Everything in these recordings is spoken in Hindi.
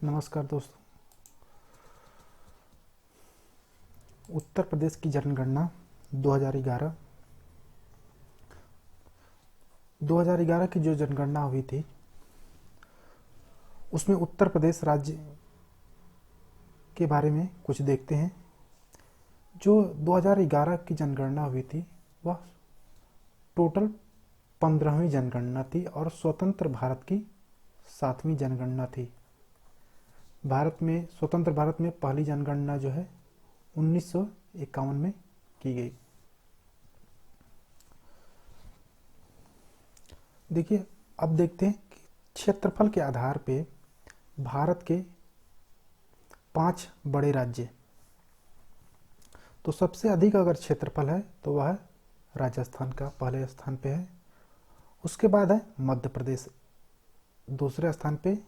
नमस्कार दोस्तों। उत्तर प्रदेश की जनगणना 2011 की जो जनगणना हुई थी उसमें उत्तर प्रदेश राज्य के बारे में कुछ देखते हैं। जो 2011 की जनगणना हुई थी वह टोटल 15वीं जनगणना थी और स्वतंत्र भारत की 7वीं जनगणना थी। स्वतंत्र भारत में पहली जनगणना जो है 1951 में की गई। देखिए, अब देखते हैं कि क्षेत्रफल के आधार पे भारत के 5 बड़े राज्य। तो सबसे अधिक अगर क्षेत्रफल है तो वह राजस्थान का पहले स्थान पे है। उसके बाद है मध्य प्रदेश दूसरे स्थान पे,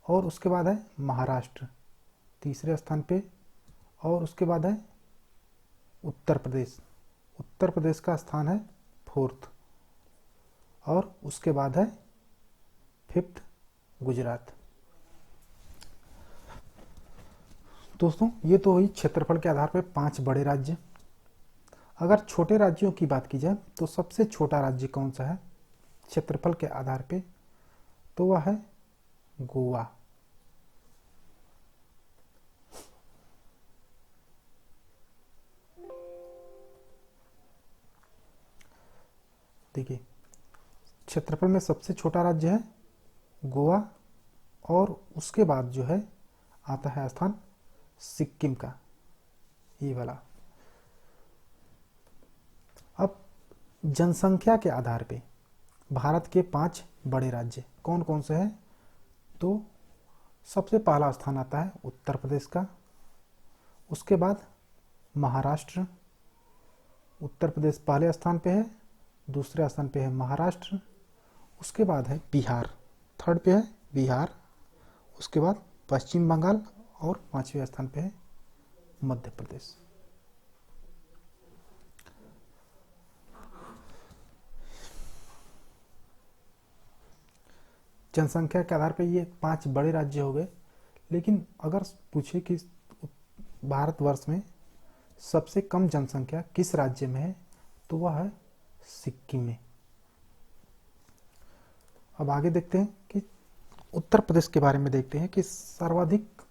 और उसके बाद है महाराष्ट्र तीसरे स्थान पे, और उसके बाद है उत्तर प्रदेश। उत्तर प्रदेश का स्थान है 4th, और उसके बाद है 5th गुजरात। दोस्तों, ये तो हुई क्षेत्रफल के आधार पर 5 बड़े राज्य। अगर छोटे राज्यों की बात की जाए तो सबसे छोटा राज्य कौन सा है क्षेत्रफल के आधार पे, तो वह है गोवा। देखिए, क्षेत्रफल में सबसे छोटा राज्य है गोवा, और उसके बाद जो है आता है स्थान सिक्किम का, ये वाला। अब जनसंख्या के आधार पे भारत के 5 बड़े राज्य कौन कौन से हैं, तो सबसे पहला स्थान आता है उत्तर प्रदेश का, उसके बाद महाराष्ट्र। उत्तर प्रदेश पहले स्थान पे है, दूसरे स्थान पे है महाराष्ट्र, उसके बाद है बिहार, 3rd पे है बिहार, उसके बाद पश्चिम बंगाल, और 5वें स्थान पे है मध्य प्रदेश। जनसंख्या के आधार पर ये 5 बड़े राज्य हो गए। लेकिन अगर पूछे कि भारतवर्ष में सबसे कम जनसंख्या किस राज्य में है, तो वह है सिक्किम में। अब आगे देखते हैं कि उत्तर प्रदेश के बारे में देखते हैं कि सर्वाधिक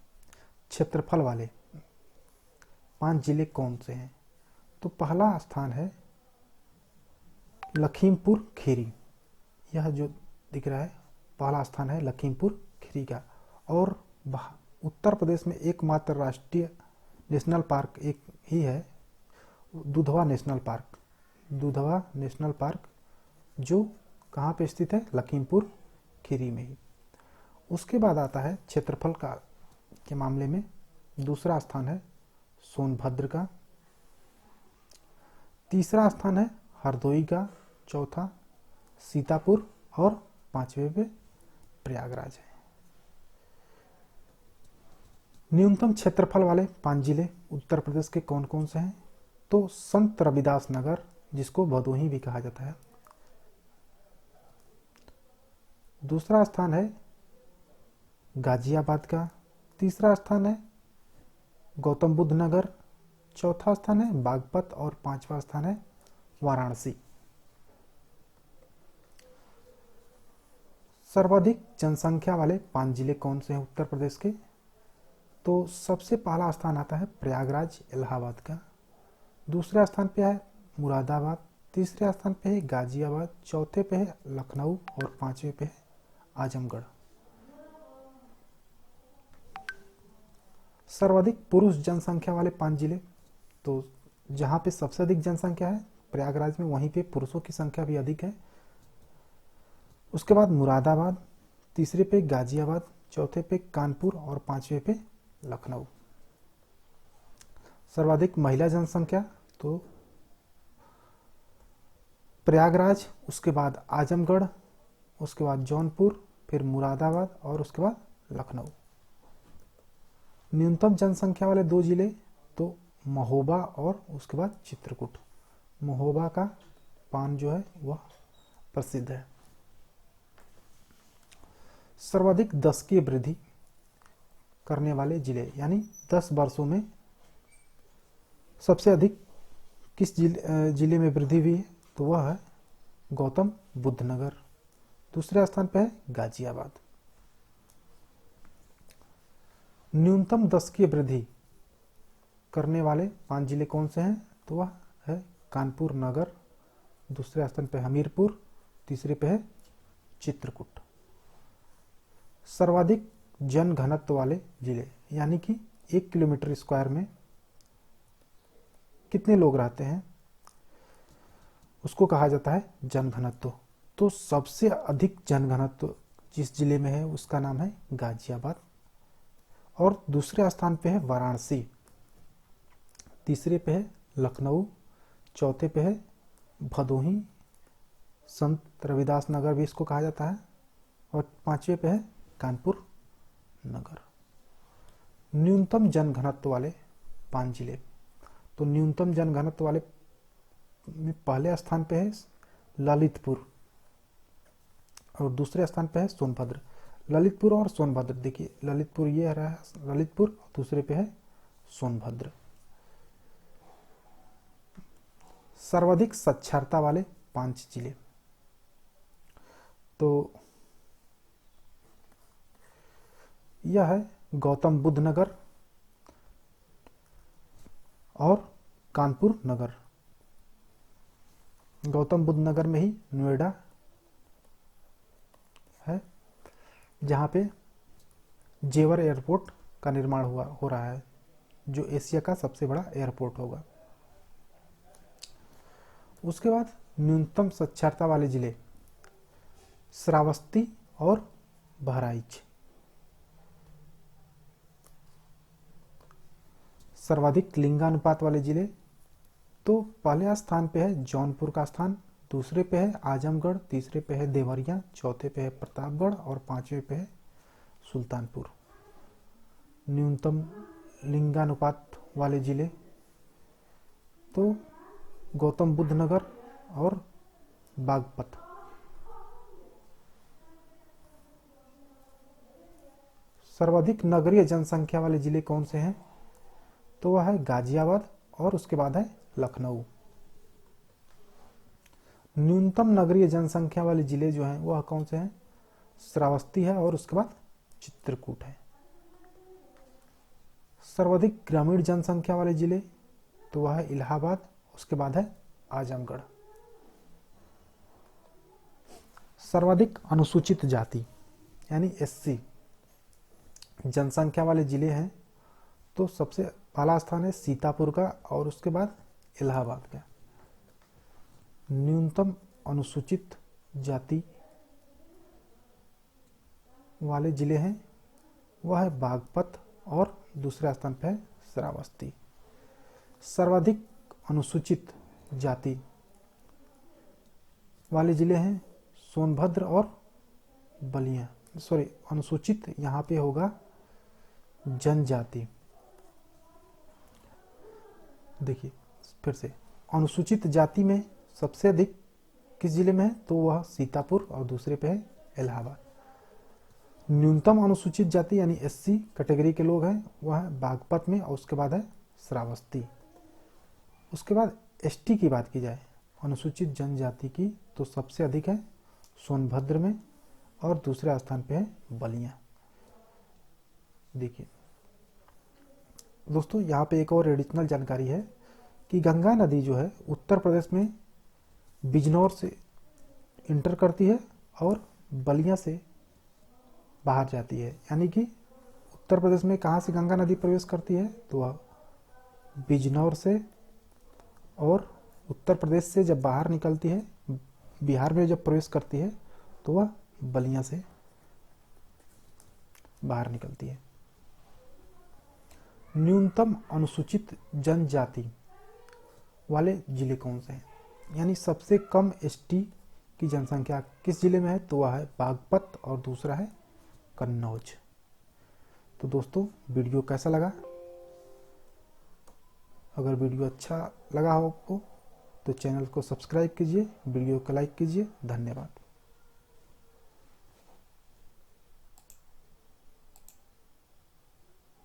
क्षेत्रफल वाले 5 जिले कौन से हैं। तो पहला स्थान है लखीमपुर खीरी। यह जो दिख रहा है पहला स्थान है लखीमपुर खीरी का। और उत्तर प्रदेश में एकमात्र राष्ट्रीय नेशनल पार्क एक ही है, Dudhwa national park. Dudhwa national park जो कहाँ पे स्थित है, लखीमपुर खीरी में ही। उसके बाद आता है क्षेत्रफल का के मामले में दूसरा स्थान है सोनभद्र का, तीसरा स्थान है हरदोई का, चौथा सीतापुर, और 5वें पे प्रयागराज है। न्यूनतम क्षेत्रफल वाले 5 जिले उत्तर प्रदेश के कौन कौन से हैं, तो संत रविदास नगर, जिसको भदोही भी कहा जाता है, दूसरा स्थान है गाजियाबाद का, तीसरा स्थान है गौतम बुद्ध नगर, चौथा स्थान है बागपत, और 5वां स्थान है वाराणसी। सर्वाधिक जनसंख्या वाले 5 जिले कौन से हैं उत्तर प्रदेश के, तो सबसे पहला स्थान आता है प्रयागराज इलाहाबाद का, दूसरे स्थान पे है मुरादाबाद, तीसरे स्थान पे है गाजियाबाद, चौथे पे है लखनऊ, और 5वें पे है आजमगढ़। सर्वाधिक पुरुष जनसंख्या वाले 5 जिले, तो जहाँ पे सबसे अधिक जनसंख्या है प्रयागराज में, वहीं पे पुरुषों की संख्या भी अधिक है। उसके बाद मुरादाबाद, तीसरे पे गाजियाबाद, चौथे पे कानपुर, और 5वें पे लखनऊ। सर्वाधिक महिला जनसंख्या, तो प्रयागराज, उसके बाद आजमगढ़, उसके बाद जौनपुर, फिर मुरादाबाद, और उसके बाद लखनऊ। न्यूनतम जनसंख्या वाले 2 जिले, तो महोबा और उसके बाद चित्रकूट। महोबा का पान जो है वह प्रसिद्ध है। सर्वाधिक दशकीय वृद्धि करने वाले जिले, यानी 10 वर्षों में सबसे अधिक किस जिले में वृद्धि हुई है, तो वह है गौतम बुद्ध नगर। दूसरे स्थान पर है गाजियाबाद। न्यूनतम दशकीय वृद्धि करने वाले 5 जिले कौन से हैं, तो वह है कानपुर नगर, दूसरे स्थान पर हमीरपुर, तीसरे पे है चित्रकूट। सर्वाधिक जन घनत्व वाले जिले, यानी कि 1 किलोमीटर स्क्वायर में कितने लोग रहते हैं, उसको कहा जाता है जन घनत्व। तो सबसे अधिक जन घनत्व जिस जिले में है उसका नाम है गाजियाबाद, और दूसरे स्थान पे है वाराणसी, तीसरे पे है लखनऊ, चौथे पे है भदोही, संत रविदास नगर भी इसको कहा जाता है, और 5वें पे है कानपुर नगर। न्यूनतम जन घनत्व वाले 5 जिले, तो न्यूनतम जन घनत्व वाले में पहले स्थान पे है ललितपुर, और दूसरे स्थान पे है सोनभद्र। ललितपुर और सोनभद्र, देखिए ललितपुर ये रहा है ललितपुर, और दूसरे पे है सोनभद्र। सर्वाधिक साक्षरता वाले 5 जिले, तो यह है गौतम बुद्ध नगर और कानपुर नगर। गौतम बुद्ध नगर में ही नोएडा है, जहां पे जेवर एयरपोर्ट का निर्माण हो रहा है, जो एशिया का सबसे बड़ा एयरपोर्ट होगा। उसके बाद न्यूनतम साक्षरता वाले जिले श्रावस्ती और बहराइच। सर्वाधिक लिंगानुपात वाले जिले, तो पहले स्थान पे है जौनपुर का स्थान, दूसरे पे है आजमगढ़, तीसरे पे है देवरिया, चौथे पे है प्रतापगढ़, और 5वें पे है सुल्तानपुर। न्यूनतम लिंगानुपात वाले जिले, तो गौतम बुद्ध नगर और बागपत। सर्वाधिक नगरीय जनसंख्या वाले जिले कौन से हैं, तो वह है गाजियाबाद, और उसके बाद है लखनऊ। न्यूनतम नगरीय जनसंख्या वाले जिले जो हैं वह कौन से हैं, श्रावस्ती है, और उसके बाद चित्रकूट है। सर्वाधिक ग्रामीण जनसंख्या वाले जिले, तो वह है इलाहाबाद, उसके बाद है आजमगढ़। सर्वाधिक अनुसूचित जाति यानी एससी जनसंख्या वाले जिले हैं, तो सबसे पहला स्थान है सीतापुर का, और उसके बाद इलाहाबाद का। न्यूनतम अनुसूचित जाति वाले जिले हैं वह है बागपत, और दूसरे स्थान पर है श्रावस्ती। सर्वाधिक अनुसूचित जाति वाले जिले हैं सोनभद्र और बलिया। सॉरी, अनुसूचित यहाँ पे होगा जनजाति। देखिए फिर से, अनुसूचित जाति में सबसे अधिक किस जिले में है, तो वह सीतापुर, और दूसरे पे है इलाहाबाद। न्यूनतम अनुसूचित जाति यानी एससी कैटेगरी के लोग हैं वह है बागपत में, और उसके बाद है श्रावस्ती। उसके बाद एसटी की बात की जाए, अनुसूचित जनजाति की, तो सबसे अधिक है सोनभद्र में, और दूसरे स्थान पे है बलिया। देखिए दोस्तों, यहाँ पे एक और एडिशनल जानकारी है कि गंगा नदी जो है उत्तर प्रदेश में बिजनौर से इंटर करती है और बलिया से बाहर जाती है। यानी कि उत्तर प्रदेश में कहाँ से गंगा नदी प्रवेश करती है, तो वह बिजनौर से, और उत्तर प्रदेश से जब बाहर निकलती है, बिहार में जब प्रवेश करती है, तो वह बलिया से बाहर निकलती है। न्यूनतम अनुसूचित जनजाति वाले जिले कौन से हैं, यानी सबसे कम एसटी की जनसंख्या किस जिले में है, तो वह है बागपत, और दूसरा है कन्नौज। तो दोस्तों, वीडियो कैसा लगा? अगर वीडियो अच्छा लगा हो आपको तो चैनल को सब्सक्राइब कीजिए, वीडियो को लाइक कीजिए। धन्यवाद।